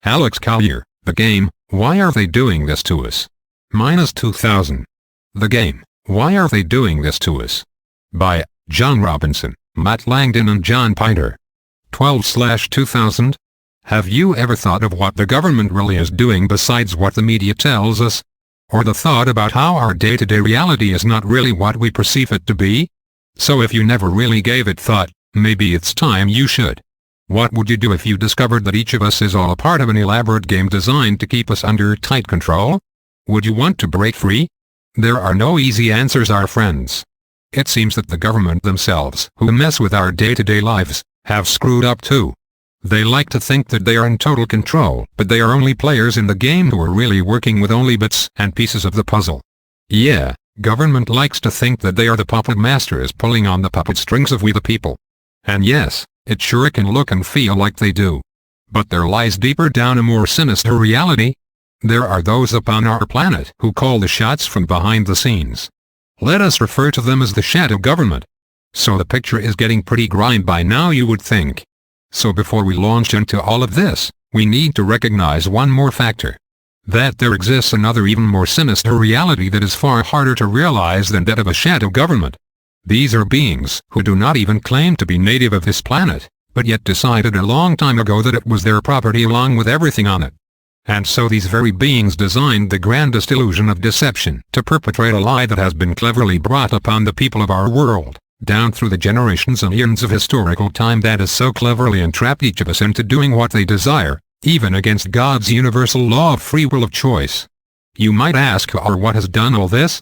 Alex Collier, The Game, Why Are They Doing This to Us? -2000. The Game, Why Are They Doing This to Us? By John Robinson, Matt Langdon and John Piter. 12/2000. Have you ever thought of what the government really is doing besides what the media tells us? Or the thought about how our day-to-day reality is not really what we perceive it to be? So if you never really gave it thought, maybe it's time you should. What would you do if you discovered that each of us is all a part of an elaborate game designed to keep us under tight control? Would you want to break free? There are no easy answers, our friends. It seems that the government themselves, who mess with our day-to-day lives, have screwed up too. They like to think that they are in total control, but they are only players in the game who are really working with only bits and pieces of the puzzle. Yeah, government likes to think that they are the puppet masters pulling on the puppet strings of we the people. And yes, it sure can look and feel like they do. But there lies deeper down a more sinister reality. There are those upon our planet who call the shots from behind the scenes. Let us refer to them as the shadow government. So the picture is getting pretty grimy by now, you would think. So before we launch into all of this, we need to recognize one more factor. That there exists another even more sinister reality that is far harder to realize than that of a shadow government. These are beings who do not even claim to be native of this planet, but yet decided a long time ago that it was their property along with everything on it. And so these very beings designed the grandest illusion of deception to perpetrate a lie that has been cleverly brought upon the people of our world, down through the generations and eons of historical time, that has so cleverly entrapped each of us into doing what they desire, even against God's universal law of free will of choice. You might ask who or what has done all this?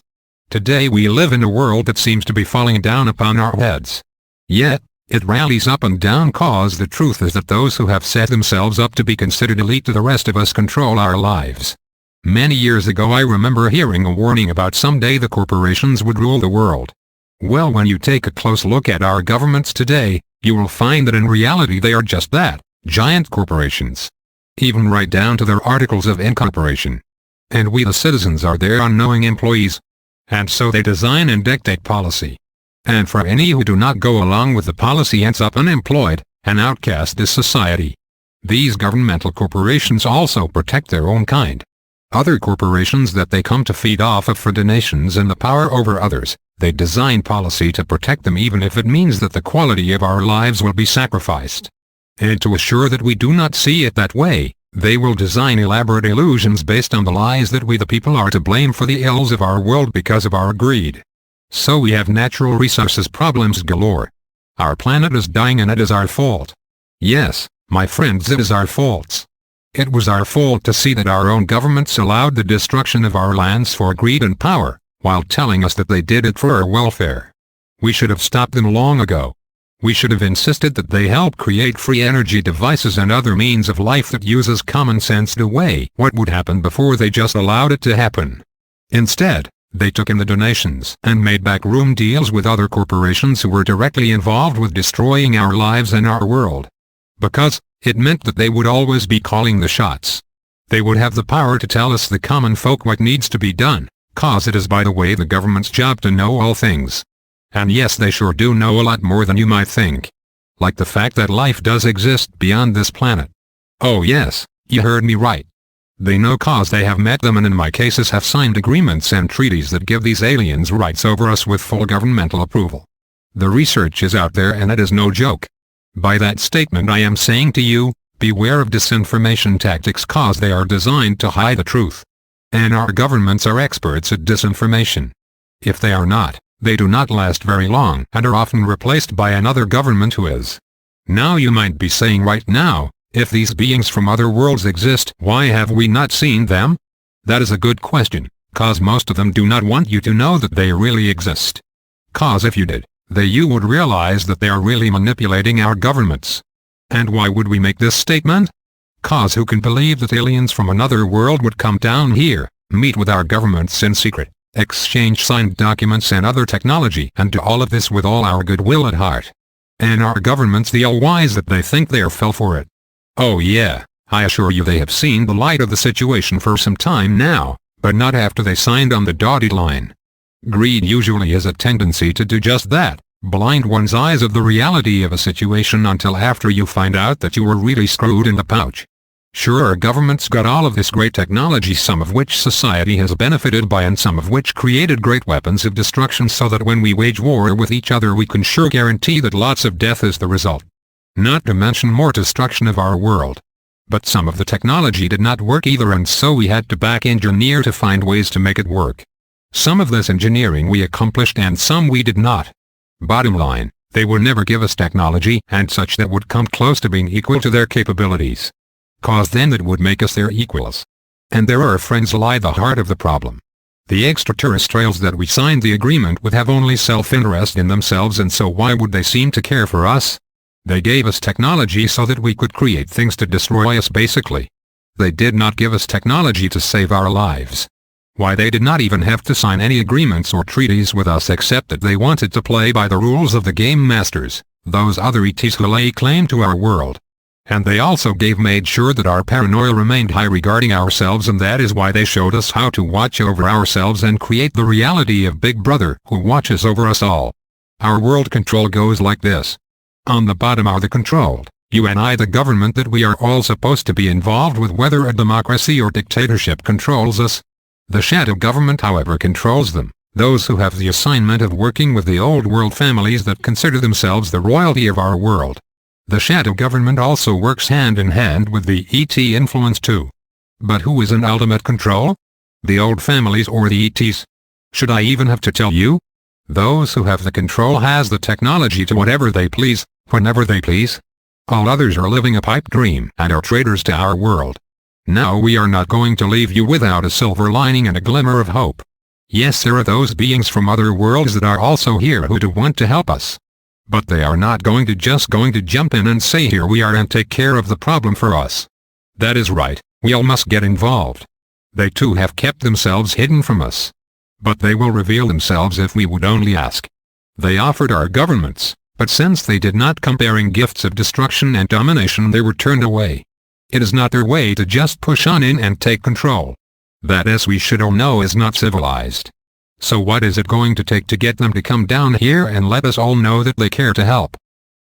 Today we live in a world that seems to be falling down upon our heads. Yet, it rallies up and down, cause the truth is that those who have set themselves up to be considered elite to the rest of us control our lives. Many years ago I remember hearing a warning about someday the corporations would rule the world. Well, when you take a close look at our governments today, you will find that in reality they are just that, giant corporations. Even right down to their articles of incorporation. And we the citizens are their unknowing employees. And so they design and dictate policy. And for any who do not go along with the policy ends up unemployed, an outcast is society. These governmental corporations also protect their own kind. Other corporations that they come to feed off of for donations and the power over others, they design policy to protect them even if it means that the quality of our lives will be sacrificed. And to assure that we do not see it that way, they will design elaborate illusions based on the lies that we the people are to blame for the ills of our world because of our greed. So we have natural resources problems galore. Our planet is dying and it is our fault. Yes, my friends, it is our faults. It was our fault to see that our own governments allowed the destruction of our lands for greed and power, while telling us that they did it for our welfare. We should have stopped them long ago. We should have insisted that they help create free energy devices and other means of life that uses common sense to weigh what would happen before they just allowed it to happen. Instead, they took in the donations and made backroom deals with other corporations who were directly involved with destroying our lives and our world. Because it meant that they would always be calling the shots. They would have the power to tell us the common folk what needs to be done, cause it is, by the way, the government's job to know all things. And yes, they sure do know a lot more than you might think. Like the fact that life does exist beyond this planet. Oh yes, you heard me right. They know cause they have met them and in my cases have signed agreements and treaties that give these aliens rights over us with full governmental approval. The research is out there and it is no joke. By that statement I am saying to you, beware of disinformation tactics cause they are designed to hide the truth. And our governments are experts at disinformation. If they are not, they do not last very long and are often replaced by another government who is. Now you might be saying right now, if these beings from other worlds exist, why have we not seen them? That is a good question, cause most of them do not want you to know that they really exist. Cause if you did, you would realize that they are really manipulating our governments. And why would we make this statement? Cause who can believe that aliens from another world would come down here, meet with our governments in secret, exchange signed documents and other technology, and do all of this with all our goodwill at heart? And our governments the all-wise that they think they are fell for it. Oh yeah, I assure you they have seen the light of the situation for some time now, but not after they signed on the dotted line. Greed usually has a tendency to do just that, blind one's eyes of the reality of a situation until after you find out that you were really screwed in the pouch. Sure, our government's got all of this great technology, some of which society has benefited by and some of which created great weapons of destruction so that when we wage war with each other we can sure guarantee that lots of death is the result. Not to mention more destruction of our world. But some of the technology did not work either, and so we had to back engineer to find ways to make it work. Some of this engineering we accomplished and some we did not. Bottom line, they would never give us technology and such that would come close to being equal to their capabilities. Cause then that would make us their equals. And there, our friends, lie the heart of the problem. The extraterrestrials that we signed the agreement with have only self-interest in themselves, and so why would they seem to care for us? They gave us technology so that we could create things to destroy us basically. They did not give us technology to save our lives. Why, they did not even have to sign any agreements or treaties with us except that they wanted to play by the rules of the game masters, those other ETs who lay claim to our world. And they also made sure that our paranoia remained high regarding ourselves, and that is why they showed us how to watch over ourselves and create the reality of Big Brother who watches over us all. Our world control goes like this. On the bottom are the controlled, you and I, the government that we are all supposed to be involved with, whether a democracy or dictatorship controls us. The shadow government, however, controls them, those who have the assignment of working with the old world families that consider themselves the royalty of our world. The shadow government also works hand in hand with the ET influence too. But who is in ultimate control? The old families or the ETs? Should I even have to tell you? Those who have the control has the technology to whatever they please, whenever they please. All others are living a pipe dream and are traitors to our world. Now we are not going to leave you without a silver lining and a glimmer of hope. Yes, there are those beings from other worlds that are also here who do want to help us. But they are not going to jump in and say here we are and take care of the problem for us. That is right, we all must get involved. They too have kept themselves hidden from us. But they will reveal themselves if we would only ask. They offered our governments, but since they did not come bearing gifts of destruction and domination, they were turned away. It is not their way to just push on in and take control. That, as we should all know, is not civilized. So what is it going to take to get them to come down here and let us all know that they care to help?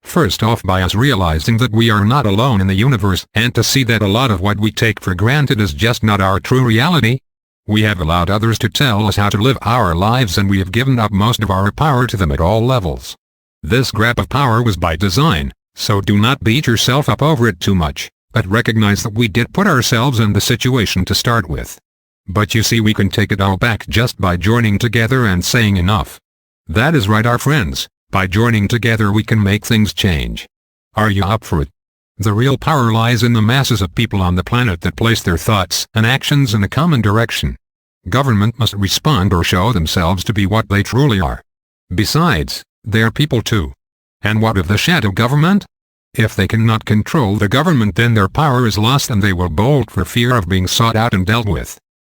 First off, by us realizing that we are not alone in the universe, and to see that a lot of what we take for granted is just not our true reality. We have allowed others to tell us how to live our lives, and we have given up most of our power to them at all levels. This grab of power was by design, so do not beat yourself up over it too much, but recognize that we did put ourselves in the situation to start with. But you see, we can take it all back just by joining together and saying enough. That is right, our friends, by joining together we can make things change. Are you up for it? The real power lies in the masses of people on the planet that place their thoughts and actions in a common direction. Government must respond or show themselves to be what they truly are. Besides, they are people too. And what of the shadow government? If they cannot control the government, then their power is lost and they will bolt for fear of being sought out and dealt with.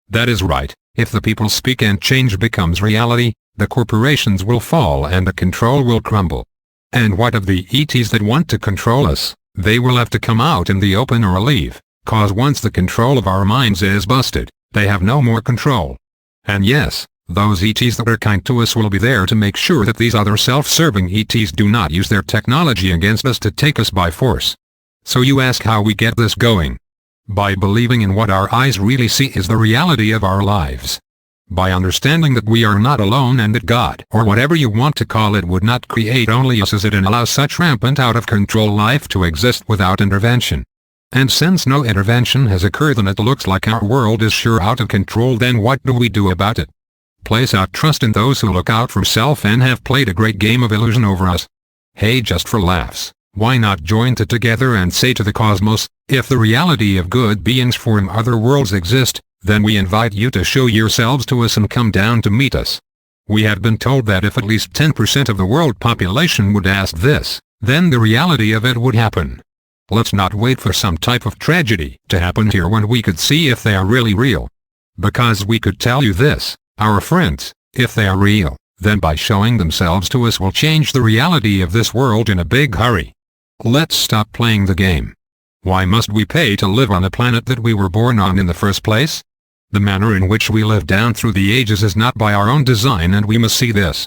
That is right, if the people speak and change becomes reality, the corporations will fall and the control will crumble. And what of the ETs that want to control us? They will have to come out in the open or leave, cause once the control of our minds is busted, they have no more control. And yes, those ETs that are kind to us will be there to make sure that these other self-serving ETs do not use their technology against us to take us by force. So you ask how we get this going? By believing in what our eyes really see is the reality of our lives. By understanding that we are not alone and that God, or whatever you want to call it, would not create only us as it and allow such rampant out-of-control life to exist without intervention. And since no intervention has occurred and it looks like our world is sure out of control, then what do we do about it? Place our trust in those who look out for self and have played a great game of illusion over us. Hey, just for laughs, why not join together and say to the cosmos, if the reality of good beings from other worlds exist, then we invite you to show yourselves to us and come down to meet us. We have been told that if at least 10% of the world population would ask this, then the reality of it would happen. Let's not wait for some type of tragedy to happen here when we could see if they are really real. Because we could tell you this, our friends, if they are real, then by showing themselves to us will change the reality of this world in a big hurry. Let's stop playing the game. Why must we pay to live on a planet that we were born on in the first place? The manner in which we live down through the ages is not by our own design, and we must see this.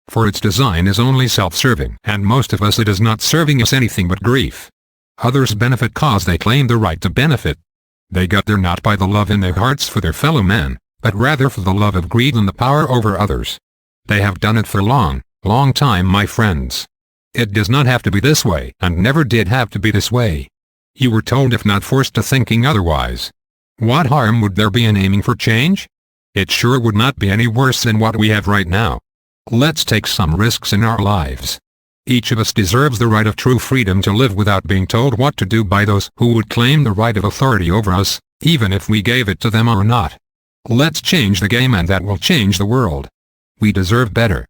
For its design is only self-serving, and most of us it is not serving us anything but grief. Others benefit cause they claim the right to benefit. They got there not by the love in their hearts for their fellow men, but rather for the love of greed and the power over others. They have done it for a long, long time, my friends. It does not have to be this way, and never did have to be this way. You were told, if not forced to thinking otherwise. What harm would there be in aiming for change? It sure would not be any worse than what we have right now. Let's take some risks in our lives. Each of us deserves the right of true freedom to live without being told what to do by those who would claim the right of authority over us, even if we gave it to them or not. Let's change the game, and that will change the world. We deserve better.